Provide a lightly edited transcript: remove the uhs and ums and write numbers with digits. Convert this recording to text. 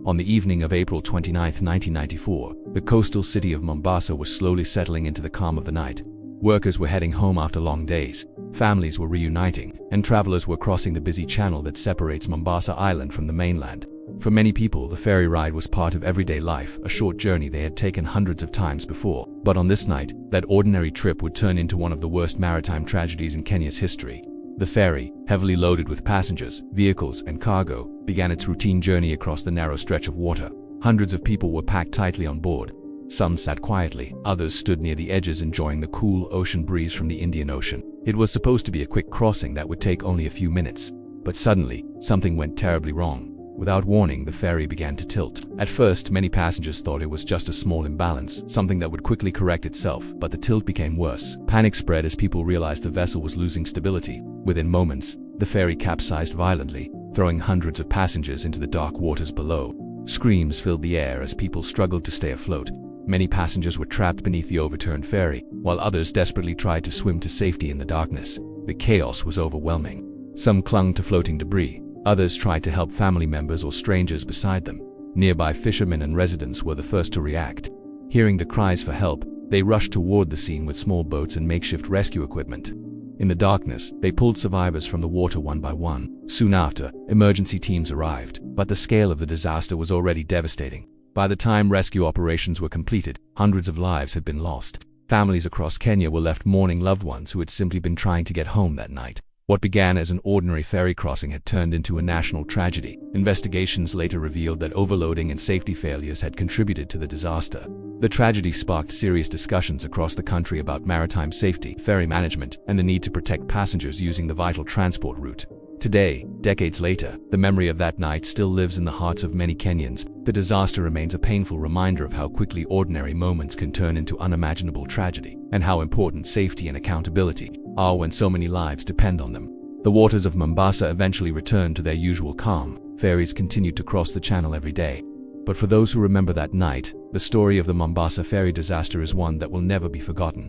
On the evening of April 29, 1994, the coastal city of Mombasa was slowly settling into the calm of the night. Workers were heading home after long days, families were reuniting, and travelers were crossing the busy channel that separates Mombasa Island from the mainland. For many people, the ferry ride was part of everyday life, a short journey they had taken hundreds of times before. But on this night, that ordinary trip would turn into one of the worst maritime tragedies in Kenya's history. The ferry, heavily loaded with passengers, vehicles, and cargo, began its routine journey across the narrow stretch of water. Hundreds of people were packed tightly on board. Some sat quietly, others stood near the edges enjoying the cool ocean breeze from the Indian Ocean. It was supposed to be a quick crossing that would take only a few minutes. But suddenly, something went terribly wrong. Without warning, the ferry began to tilt. At first, many passengers thought it was just a small imbalance, something that would quickly correct itself, but the tilt became worse. Panic spread as people realized the vessel was losing stability. Within moments, the ferry capsized violently, throwing hundreds of passengers into the dark waters below. Screams filled the air as people struggled to stay afloat. Many passengers were trapped beneath the overturned ferry, while others desperately tried to swim to safety in the darkness. The chaos was overwhelming. Some clung to floating debris. Others tried to help family members or strangers beside them. Nearby fishermen and residents were the first to react. Hearing the cries for help, they rushed toward the scene with small boats and makeshift rescue equipment. In the darkness, they pulled survivors from the water one by one. Soon after, emergency teams arrived, but the scale of the disaster was already devastating. By the time rescue operations were completed, hundreds of lives had been lost. Families across Kenya were left mourning loved ones who had simply been trying to get home that night. What began as an ordinary ferry crossing had turned into a national tragedy. Investigations later revealed that overloading and safety failures had contributed to the disaster. The tragedy sparked serious discussions across the country about maritime safety, ferry management, and the need to protect passengers using the vital transport route. Today, decades later, the memory of that night still lives in the hearts of many Kenyans. The disaster remains a painful reminder of how quickly ordinary moments can turn into unimaginable tragedy, and how important safety and accountability are when so many lives depend on them. The waters of Mombasa eventually returned to their usual calm. Ferries continued to cross the channel every day. But for those who remember that night, the story of the Mombasa ferry disaster is one that will never be forgotten.